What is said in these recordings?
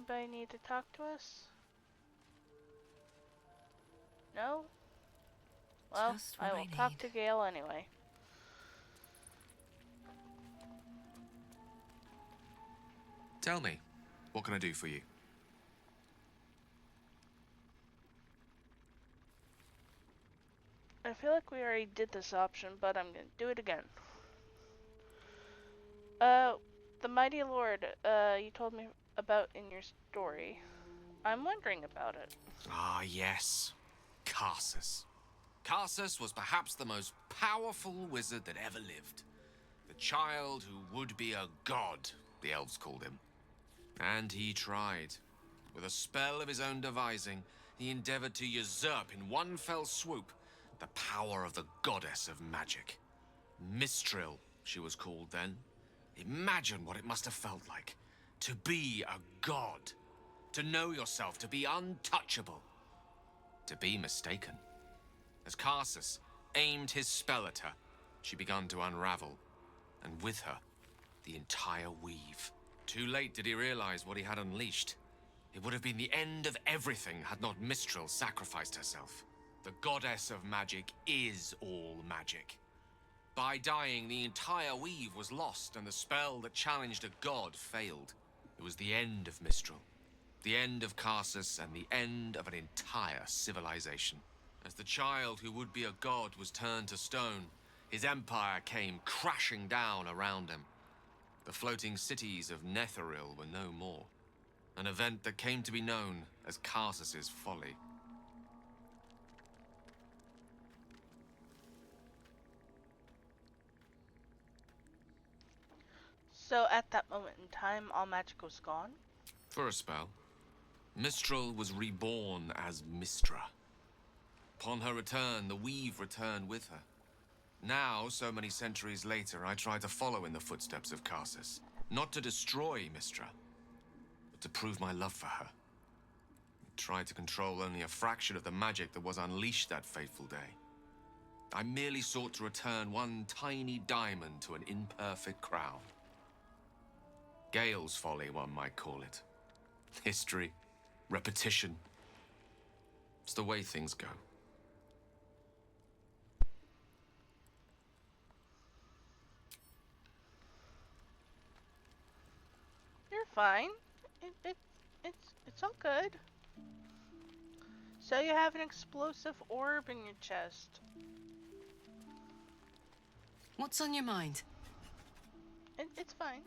Anybody need to talk to us? No? Well, I will talk to Gale anyway. Tell me, what can I do for you? I feel like we already did this option, but I'm gonna do it again. The Mighty Lord, you told me about in your story. I'm wondering about it. Ah, yes. Karsus. Karsus was perhaps the most powerful wizard that ever lived. The child who would be a god, the elves called him. And he tried. With a spell of his own devising, he endeavored to usurp in one fell swoop the power of the goddess of magic. Mistral, she was called then. Imagine what it must have felt like to be a god, to know yourself, to be untouchable, to be mistaken. As Karsus aimed his spell at her, she began to unravel, and with her, the entire weave. Too late did he realize what he had unleashed. It would have been the end of everything had not Mistral sacrificed herself. The goddess of magic is all magic. By dying, the entire weave was lost, and the spell that challenged a god failed. It was the end of Mistral, the end of Karsus, and the end of an entire civilization. As the child who would be a god was turned to stone, his empire came crashing down around him. The floating cities of Netheril were no more. An event that came to be known as Karsus's folly. So at that moment in time, all magic was gone? For a spell, Mistral was reborn as Mistra. Upon her return, the weave returned with her. Now, so many centuries later, I try to follow in the footsteps of Karsus. Not to destroy Mistra, but to prove my love for her. I tried to control only a fraction of the magic that was unleashed that fateful day. I merely sought to return one tiny diamond to an imperfect crown. Gale's folly, one might call it. History, repetition. It's the way things go. You're fine. It's all good. So you have an explosive orb in your chest. What's on your mind? It's fine.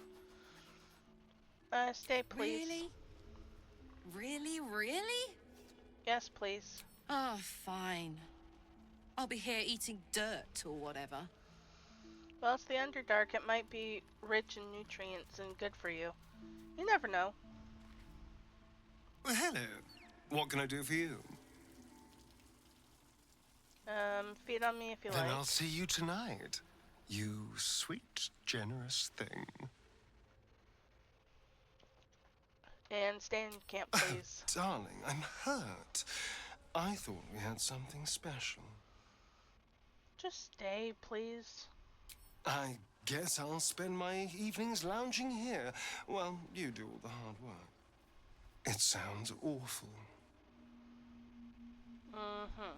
Stay, please. Really? Really? Yes, please. Oh, fine. I'll be here eating dirt or whatever. Well, it's the Underdark. It might be rich in nutrients and good for you. You never know. Well, hello. What can I do for you? Feed on me if you like. Then I'll see you tonight. You sweet, generous thing. And stay in camp, please. Darling, I'm hurt. I thought we had something special. Just stay, please. I guess I'll spend my evenings lounging here while you do all the hard work. It sounds awful. Mm-hmm.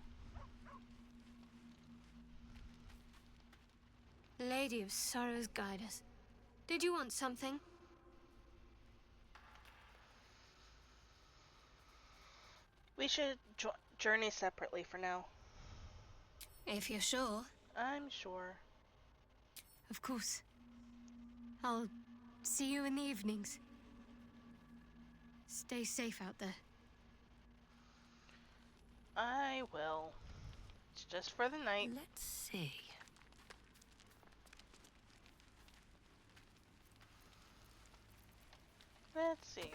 Lady of Sorrows, guide us. Did you want something? We should journey separately for now. If you're sure. I'm sure. Of course. I'll see you in the evenings. Stay safe out there. I will. It's just for the night. Let's see. Let's see.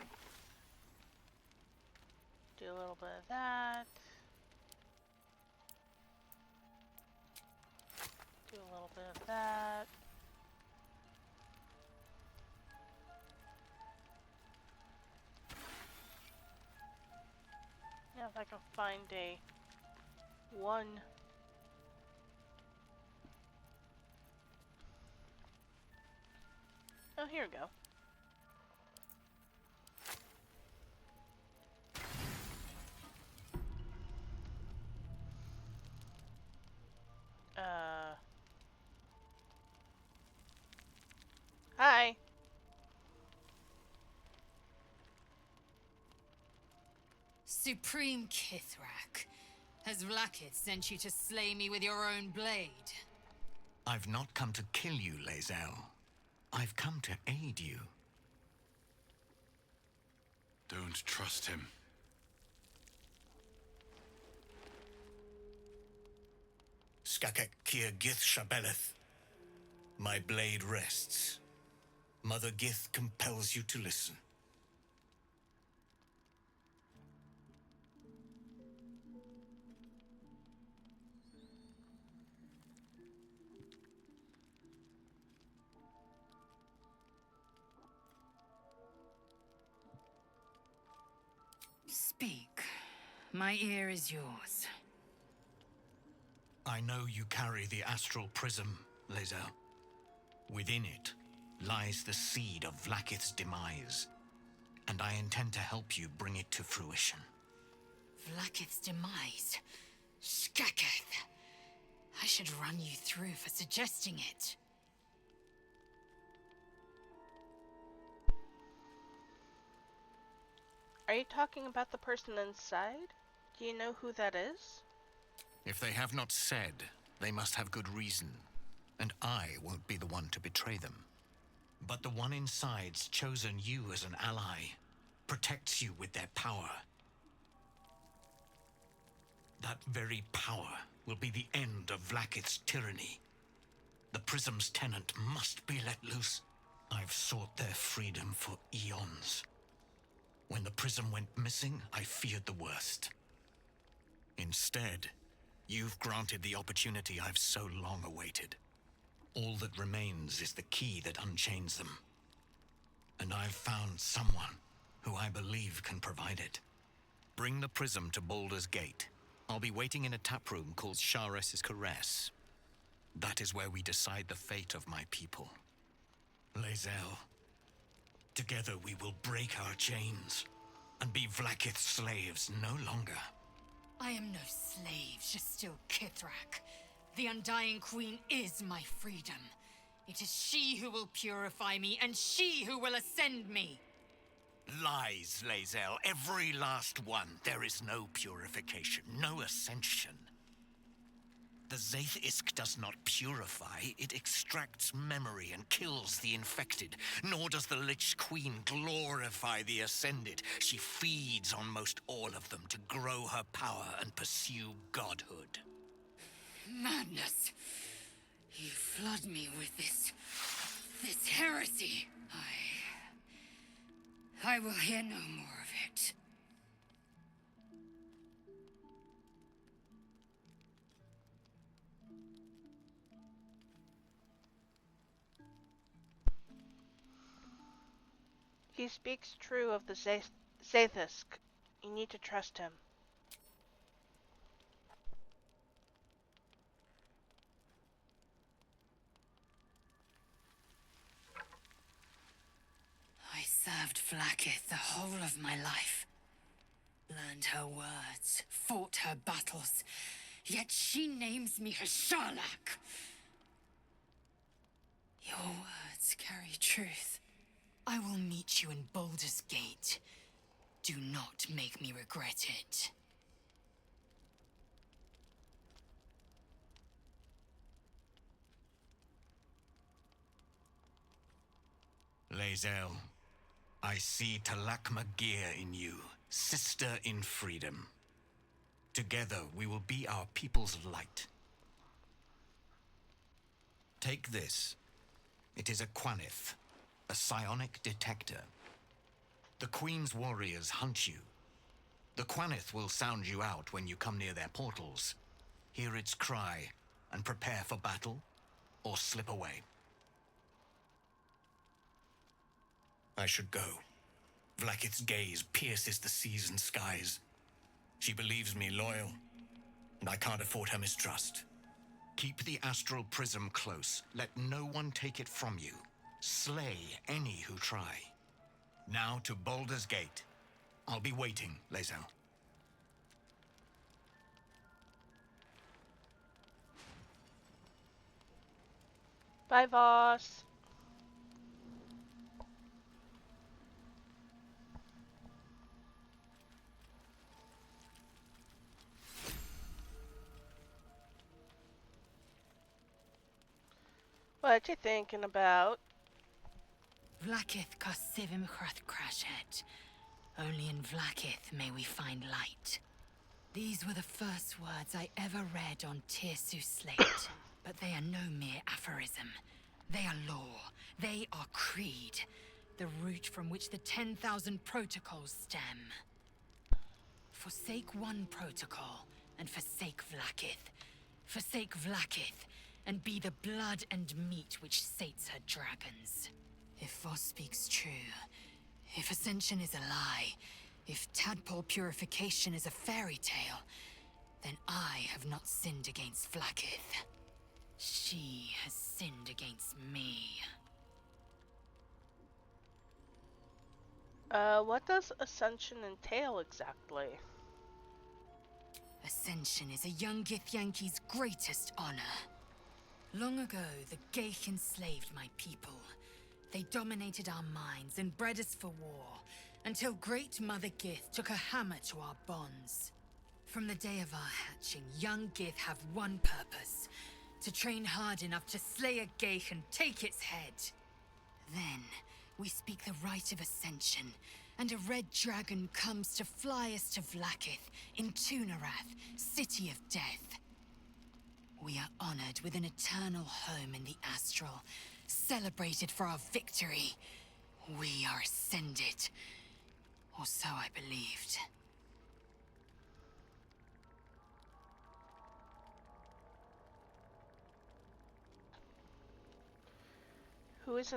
Do a little bit of that. Do a little bit of that. Yeah, if I can find a one. Oh, here we go. Supreme Kithrak, has Vlaakith sent you to slay me with your own blade? I've not come to kill you, Lae'zel. I've come to aid you. Don't trust him. Skakek Kier Gith Shabeleth. My blade rests. Mother Gith compels you to listen. Speak. My ear is yours. I know you carry the astral prism, Lae'zel. Within it lies the seed of Vlaakith's demise, and I intend to help you bring it to fruition. Vlaakith's demise? Skaketh! I should run you through for suggesting it. Are you talking about the person inside? Do you know who that is? If they have not said, they must have good reason, and I won't be the one to betray them. But the one inside's chosen you as an ally, protects you with their power. That very power will be the end of Vlaakith's tyranny. The prism's tenant must be let loose. I've sought their freedom for eons. When the prism went missing, I feared the worst. Instead, you've granted the opportunity I've so long awaited. All that remains is the key that unchains them. And I've found someone who I believe can provide it. Bring the prism to Baldur's Gate. I'll be waiting in a taproom called Shares's Caress. That is where we decide the fate of my people. Lae'zel, together we will break our chains and be Vlaakith's slaves no longer. I am no slave, just still Kithrak. The Undying Queen is my freedom. It is she who will purify me, and she who will ascend me. Lies, Lae'zel, every last one. There is no purification, no ascension. The Zaith Isk does not purify, it extracts memory and kills the infected. Nor does the Lich Queen glorify the ascended. She feeds on most all of them to grow her power and pursue godhood. Madness! You flood me with this heresy. I will hear no more of it. He speaks true of the Zaithisk. You need to trust him. I served Vlaakith the whole of my life. Learned her words, fought her battles, yet she names me her Sharlak. Your words carry truth. I will meet you in Baldur's Gate. Do not make me regret it. Lae'zel, I see Talak Magir in you, sister in freedom. Together we will be our people's light. Take this. It is a Quanith, a psionic detector. The Queen's warriors hunt you. The Quanith will sound you out when you come near their portals. Hear its cry and prepare for battle, or slip away. I should go. Vlaakith's gaze pierces the seas and skies. She believes me loyal, and I can't afford her mistrust. Keep the astral prism close. Let no one take it from you. Slay any who try. Now to Baldur's Gate. I'll be waiting, Lae'zel. Bye, Voss. What you thinking about? Vlakith Kosivim Hrath Crashhead. Only in Vlakith may we find light. These were the first words I ever read on Tirsu slate. But they are no mere aphorism. They are law. They are creed. The root from which the 10,000 protocols stem. Forsake one protocol, and forsake Vlakith. Forsake Vlakith, and be the blood and meat which sates her dragons. If Voss speaks true, if Ascension is a lie, if tadpole purification is a fairy tale, then I have not sinned against Vlakith. She has sinned against me. What does Ascension entail exactly? Ascension is a young Githyanki's greatest honor. Long ago, the Geich enslaved my people. They dominated our minds and bred us for war, until Great Mother Gith took a hammer to our bonds. From the day of our hatching, young Gith have one purpose: to train hard enough to slay a Geich and take its head. Then, we speak the rite of Ascension, and a red dragon comes to fly us to Vlakith, in Tunarath, City of Death. We are honored with an eternal home in the Astral, celebrated for our victory. We are ascended. Or so I believed. Who is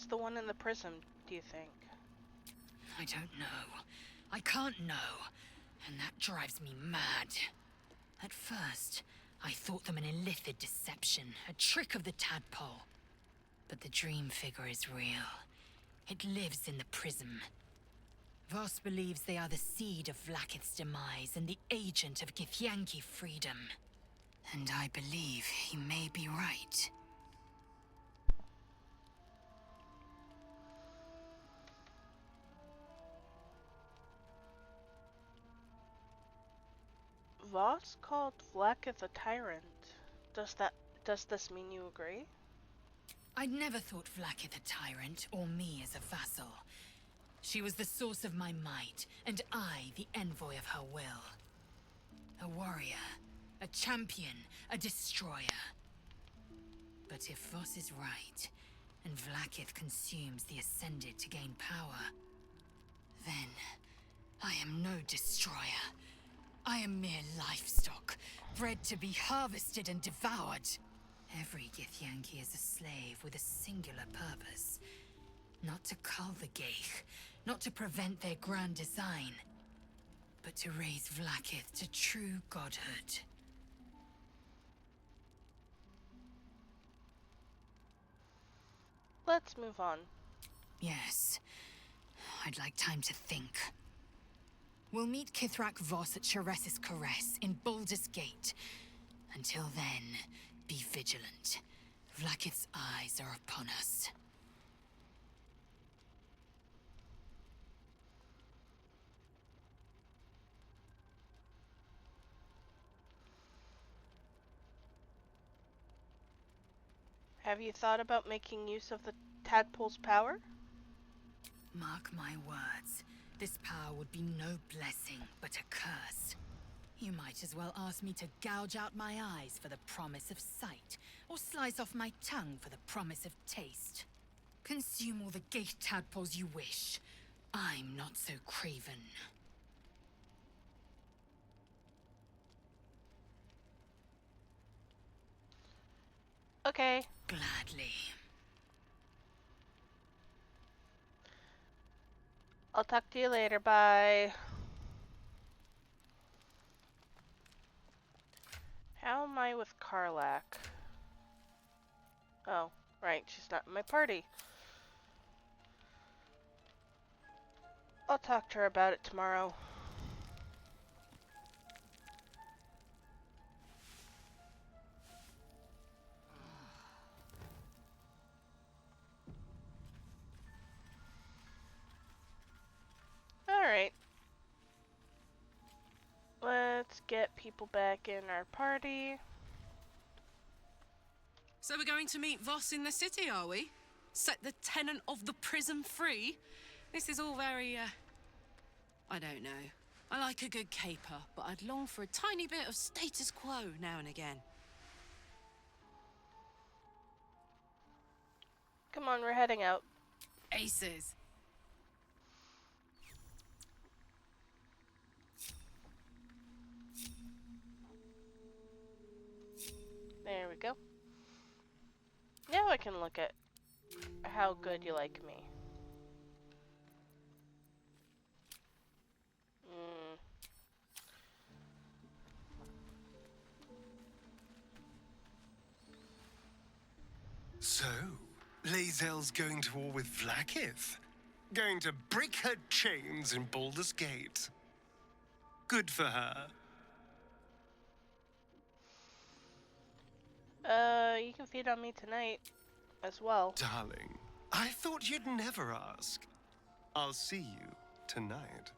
the one in the prism, do you think? I don't know. I can't know. And that drives me mad. At first, I thought them an illithid deception, a trick of the tadpole. But the dream figure is real. It lives in the prism. Voss believes they are the seed of Vlakith's demise and the agent of Githyanki freedom. And I believe he may be right. Voss called Vlakith a tyrant. Does this mean you agree? I'd never thought Vlakith a tyrant, or me as a vassal. She was the source of my might, and I the envoy of her will. A warrior, a champion, a destroyer. But if Voss is right, and Vlakith consumes the Ascended to gain power, then I am no destroyer. I am mere livestock, bred to be harvested and devoured. Every Githyanki is a slave with a singular purpose. Not to cull the Geich, not to prevent their grand design, but to raise Vlakith to true godhood. Let's move on. Yes. I'd like time to think. We'll meet Kithrak Voss at Cheres's Caress in Baldur's Gate. Until then, be vigilant. Vlakith's eyes are upon us. Have you thought about making use of the tadpole's power? Mark my words. This power would be no blessing, but a curse. You might as well ask me to gouge out my eyes for the promise of sight, or slice off my tongue for the promise of taste. Consume all the Geich tadpoles you wish. I'm not so craven. Okay. Gladly. I'll talk to you later, bye. How am I with Karlak? Oh, right, she's not in my party. I'll talk to her about it tomorrow. Alright. Let's get people back in our party. So we're going to meet Voss in the city, are we? Set the tenant of the prison free? This is all very, I don't know. I like a good caper, but I'd long for a tiny bit of status quo now and again. Come on, we're heading out. Aces. There we go. Now I can look at how good you like me. So, Lae'zel's going to war with Vlaakith? Going to break her chains in Baldur's Gate? Good for her. You can feed on me tonight as well. Darling, I thought you'd never ask. I'll see you tonight.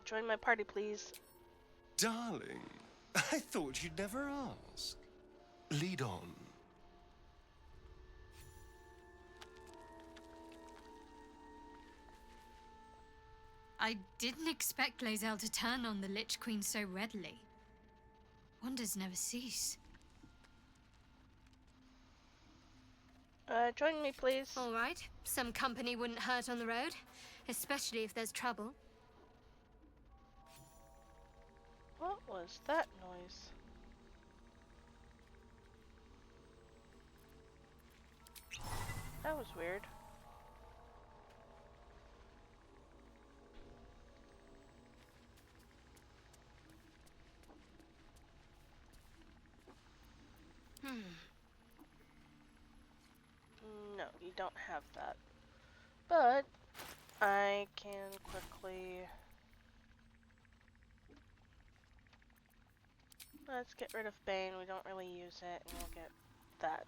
Join my party, please. Darling, I thought you'd never ask. Lead on. I didn't expect Lae'zel to turn on the Lich Queen so readily. Wonders never cease. Join me, please. All right. Some company wouldn't hurt on the road, especially if there's trouble. What was that noise? That was weird. No, you don't have that. But I can quickly... Let's get rid of Bane. We don't really use it, and we'll get that.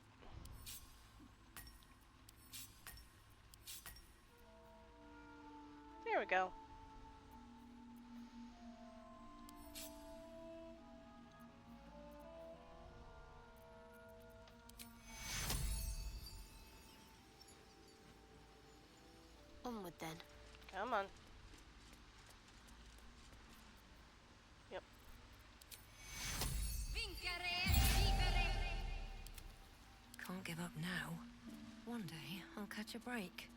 There we go. Onward then. Come on. Yep. Can't give up now. One day, I'll catch a break.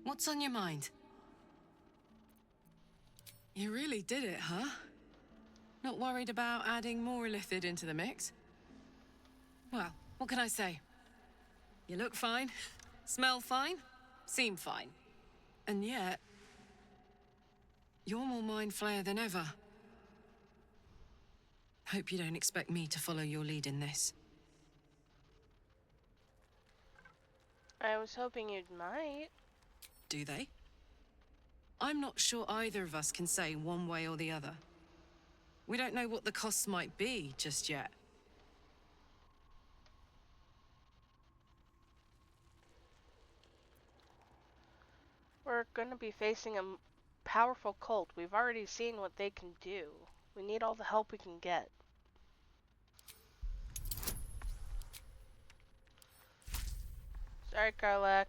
What's on your mind? You really did it, huh? Not worried about adding more illithid into the mix? Well, what can I say? You look fine, smell fine, seem fine. And yet, you're more mind flayer than ever. Hope you don't expect me to follow your lead in this. I was hoping you'd might. Do they? I'm not sure either of us can say one way or the other. We don't know what the costs might be just yet. We're gonna be facing a powerful cult. We've already seen what they can do. We need all the help we can get. Sorry, Karlak.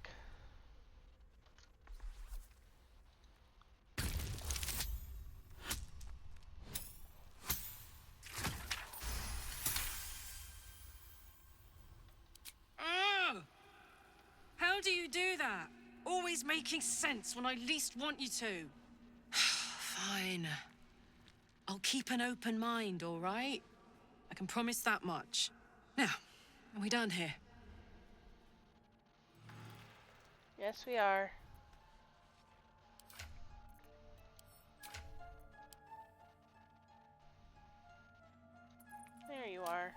How do you do that? Always making sense when I least want you to. Fine. I'll keep an open mind, all right? I can promise that much. Now, are we done here? Yes, we are. There you are.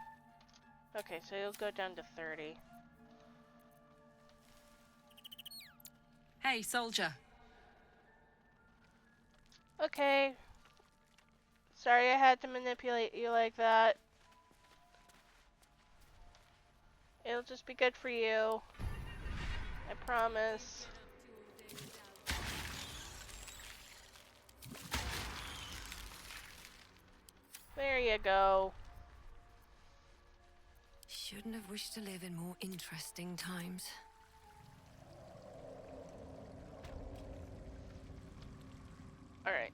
Okay, so you'll go down to 30. Hey, soldier. Okay. Sorry I had to manipulate you like that. It'll just be good for you. I promise. There you go. Shouldn't have wished to live in more interesting times. Alright.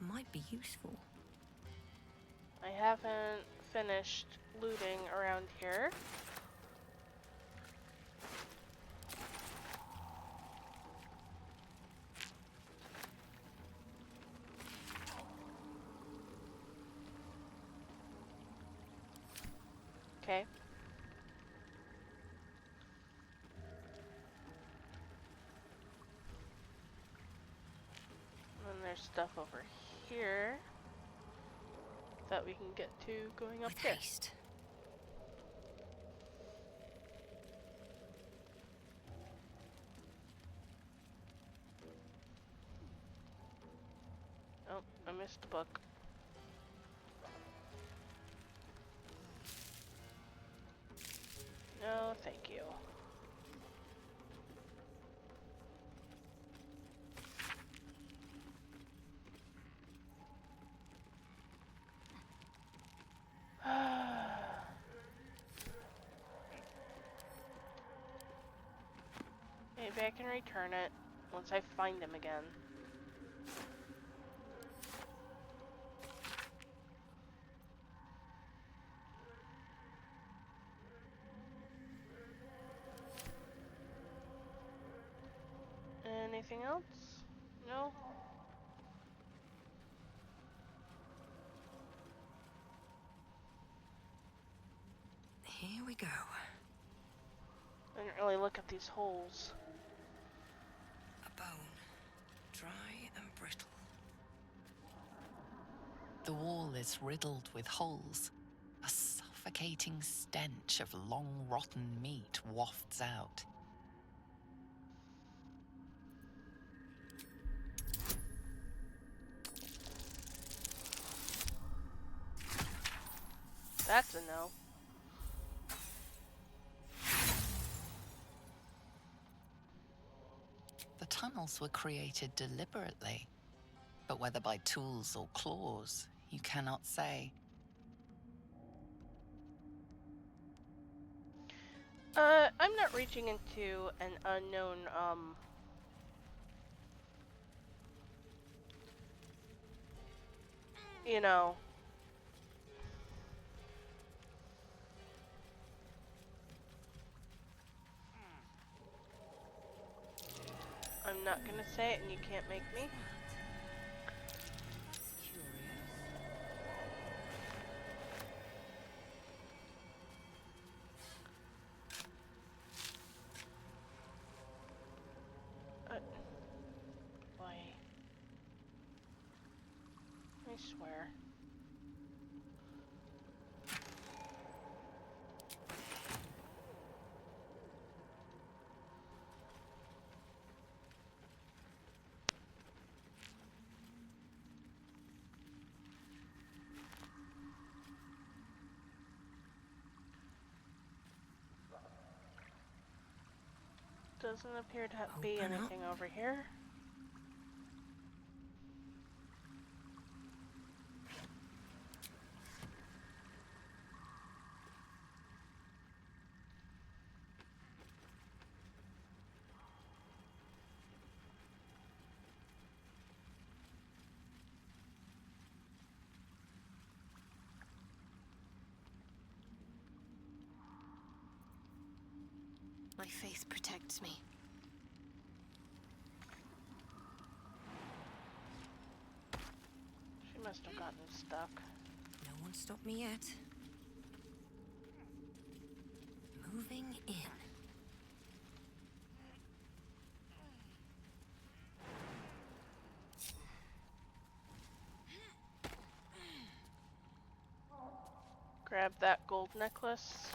Might be useful. I haven't finished looting around here. Okay. And there's stuff over here that we can get to going up With there. haste. Oh, I missed the book. No, thank you. Maybe I can return it once I find him again. Anything else? No? Here we go. I didn't really look at these holes. A bone. Dry and brittle. The wall is riddled with holes. A suffocating stench of long rotten meat wafts out. That's a no. The tunnels were created deliberately, but whether by tools or claws, you cannot say. I'm not reaching into an unknown, you know. I'm not gonna say it and you can't make me. Boy. I swear. Doesn't appear to be Open up. anything over here. My faith protects me. She must have gotten stuck. No one stopped me yet. Moving in. Grab that gold necklace.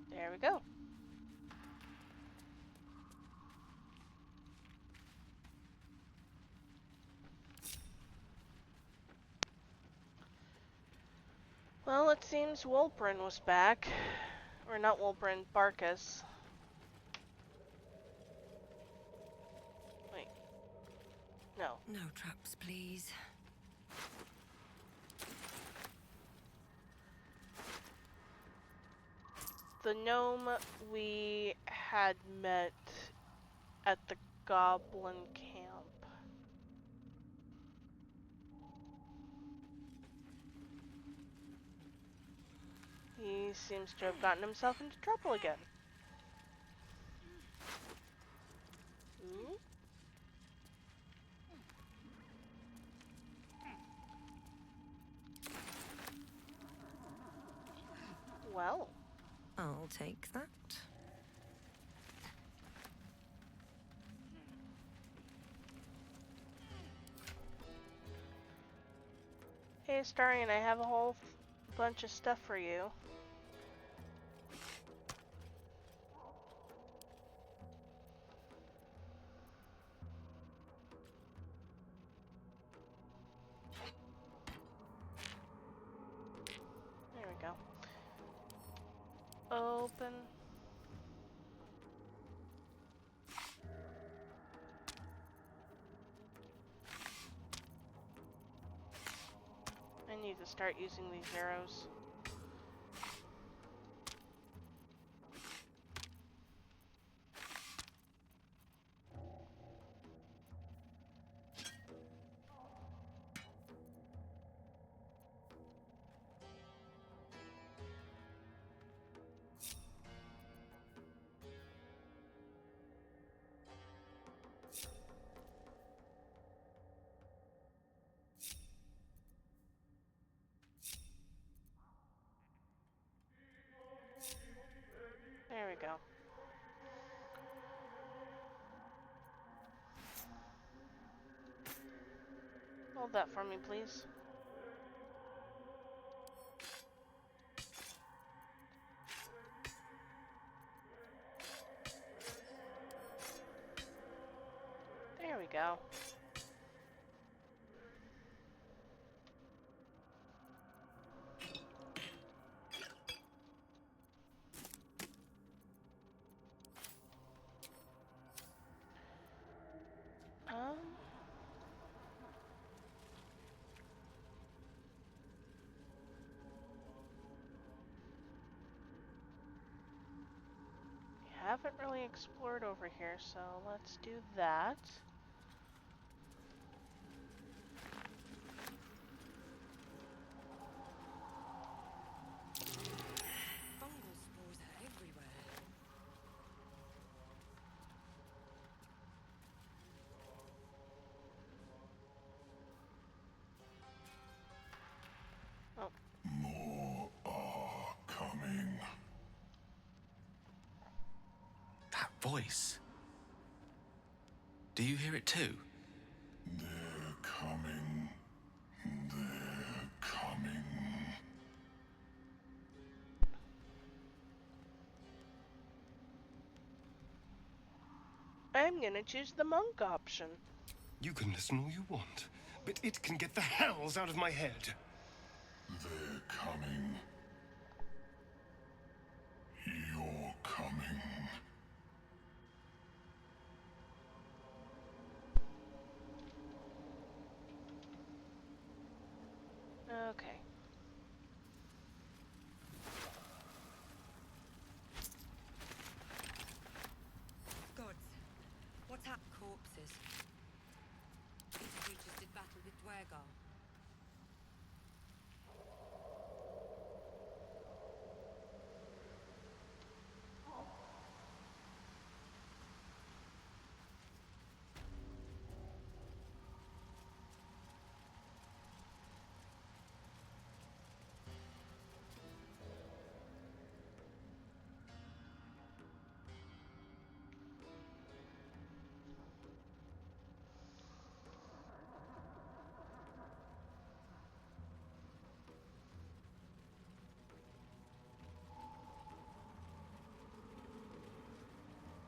There we go. Well, it seems Wolprin was back. Or not Wolprin, Barkus. Wait. No. No traps, please. The gnome we had met at the goblin camp. He seems to have gotten himself into trouble again. Ooh. Well. I'll take that. Hey, Starian, I have a whole bunch of stuff for you. There we go. Open. I need to start using these arrows. There we go. Hold that for me, please. There we go. Um... We haven't really explored over here, so let's do that. Fungal spores are everywhere. Oh. More are coming. That voice. Do you hear it too? They're coming. They're coming. I'm gonna choose the monk option. You can listen all you want, but it can get the hells out of my head. They're coming. You're coming. Okay.